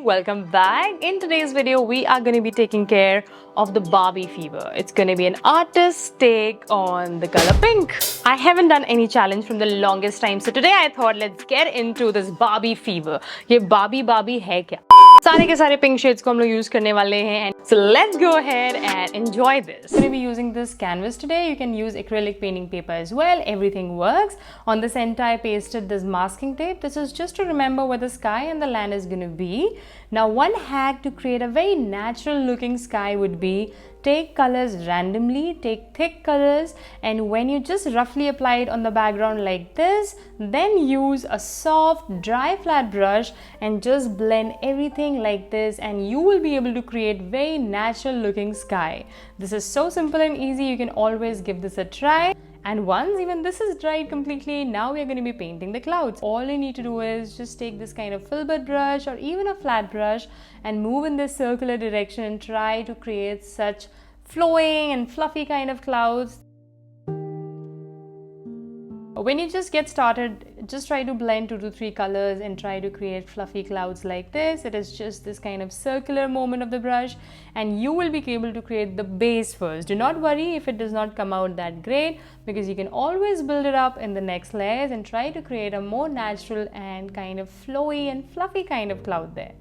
Welcome back. In today's video, we are going to be taking care of the Barbie fever. It's going to be an artist's take on the color pink. I haven't done any challenge from the longest time, so today I thought let's get into this Barbie fever. ये Barbie है क्या? सारे के सारे pink shades को हम लोग use करने वाले हैं. So let's go ahead and enjoy this. I'm going to be using this canvas today. You can use acrylic painting paper as well. Everything works. On the center, I pasted this masking tape. This is just to remember where the sky and the land is going to be. Now, one hack to create a very natural looking sky would be take colors randomly, take thick colors, and when you just roughly apply it on the background like this, then use a soft dry flat brush and just blend everything like this, and you will be able to create very natural looking sky. This is so simple and easy. You can always give this a try. And once even this is dried completely, now we are going to be painting the clouds. All you need to do is just take this kind of filbert brush or even a flat brush and move in this circular direction and try to create such flowing and fluffy kind of clouds. When you just get started, just try to blend 2 to 3 colors and try to create fluffy clouds like this. It is just this kind of circular movement of the brush, and you will be able to create the base first. Do not worry if it does not come out that great, because you can always build it up in the next layers and try to create a more natural and kind of flowy and fluffy kind of cloud there.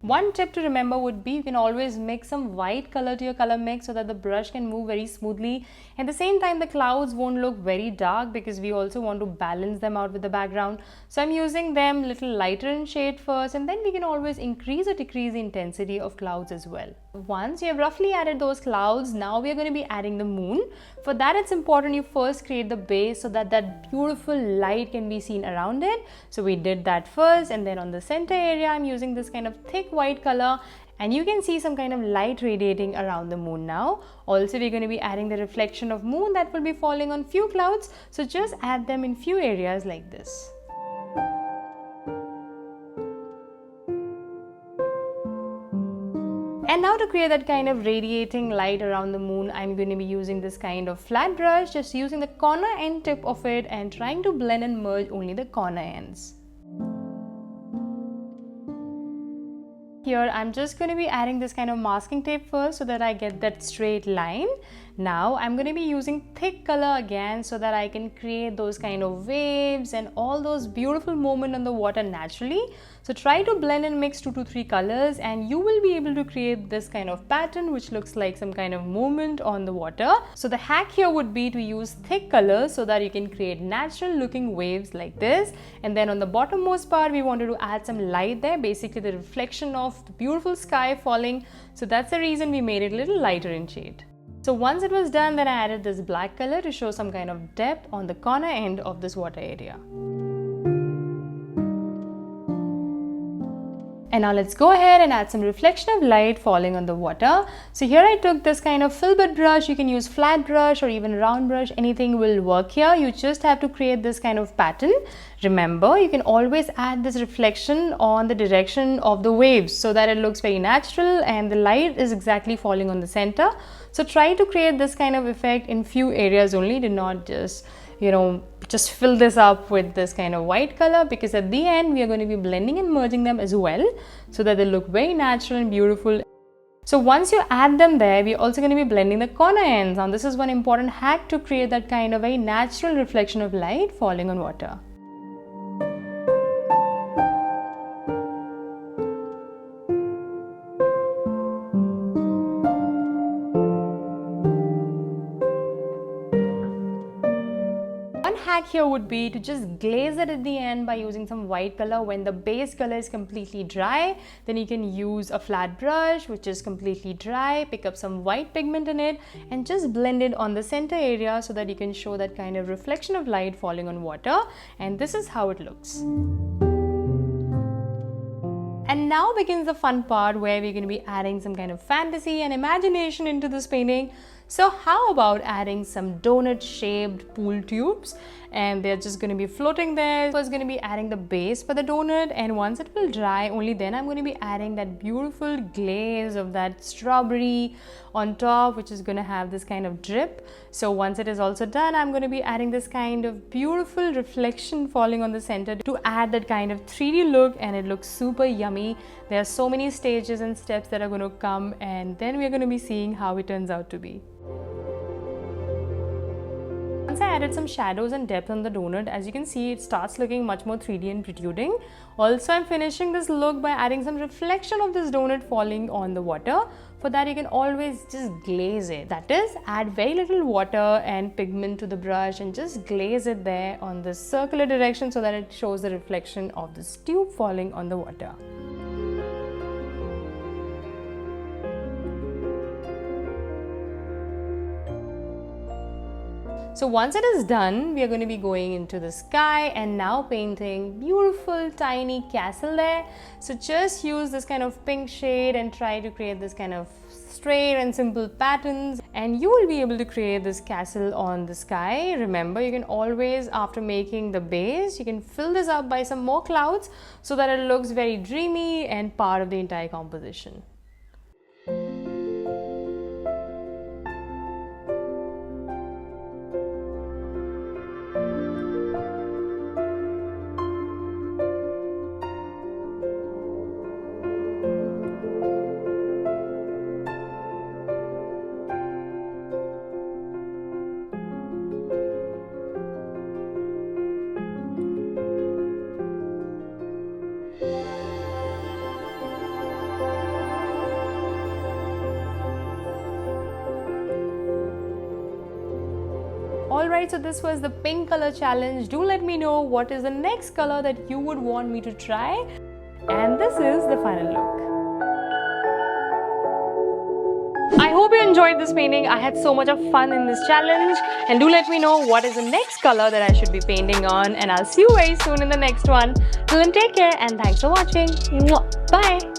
One tip to remember would be you can always mix some white color to your color mix so that the brush can move very smoothly. At the same time, the clouds won't look very dark because we also want to balance them out with the background. So I'm using them a little lighter in shade first, and then we can always increase or decrease the intensity of clouds as well. Once you have roughly added those clouds, now we are going to be adding the moon. For that, it's important you first create the base so that that beautiful light can be seen around it. So we did that first, and then on the center area, I'm using this kind of thick white color, and you can see some kind of light radiating around the moon now. Also, we're going to be adding the reflection of moon that will be falling on few clouds, so just add them in few areas like this. And now to create that kind of radiating light around the moon, I'm going to be using this kind of flat brush, just using the corner end tip of it and trying to blend and merge only the corner ends. Here I'm just going to be adding this kind of masking tape first so that I get that straight line. Now I'm going to be using thick color again so that I can create those kind of waves and all those beautiful movement on the water naturally. So try to blend and mix 2 to 3 colors, and you will be able to create this kind of pattern which looks like some kind of movement on the water. So the hack here would be to use thick colors so that you can create natural looking waves like this. And then on the bottommost part, we wanted to add some light there, basically the reflection of the beautiful sky falling. So that's the reason we made it a little lighter in shade. So once it was done, then I added this black color to show some kind of depth on the corner end of this water area. And now let's go ahead and add some reflection of light falling on the water. So here I took this kind of filbert brush. You can use flat brush or even round brush. Anything will work here. You just have to create this kind of pattern. Remember, you can always add this reflection on the direction of the waves so that it looks very natural and the light is exactly falling on the center. So try to create this kind of effect in few areas only. Do not just fill this up with this kind of white color, because at the end we are going to be blending and merging them as well so that they look very natural and beautiful. So once you add them there, we're also going to be blending the corner ends. Now this is one important hack to create that kind of a natural reflection of light falling on water. Hack here would be to just glaze it at the end by using some white color. When the base color is completely dry, then you can use a flat brush which is completely dry, pick up some white pigment in it and just blend it on the center area so that you can show that kind of reflection of light falling on water. And this is how it looks. And now begins the fun part where we're going to be adding some kind of fantasy and imagination into this painting. So how about adding some donut shaped pool tubes and they're just going to be floating there. First going to be adding the base for the donut, and once it will dry, only then I'm going to be adding that beautiful glaze of that strawberry on top, which is going to have this kind of drip. So once it is also done, I'm going to be adding this kind of beautiful reflection falling on the center to add that kind of 3D look, and it looks super yummy. There are so many stages and steps that are going to come, and then we're going to be seeing how it turns out to be. Once I added some shadows and depth on the donut, as you can see, it starts looking much more 3D and protruding. Also, I'm finishing this look by adding some reflection of this donut falling on the water. For that, you can always just glaze it. That is, add very little water and pigment to the brush and just glaze it there on this circular direction so that it shows the reflection of this tube falling on the water. So once it is done, we are going to be going into the sky and now painting beautiful tiny castle there. So just use this kind of pink shade and try to create this kind of straight and simple patterns, and you will be able to create this castle on the sky. Remember, you can always, after making the base, you can fill this up by some more clouds so that it looks very dreamy and part of the entire composition. Alright, so this was the pink color challenge. Do let me know what is the next color that you would want me to try. And this is the final look. I hope you enjoyed this painting. I had so much of fun in this challenge. And do let me know what is the next color that I should be painting on. And I'll see you very soon in the next one. Till then, take care and thanks for watching. Bye!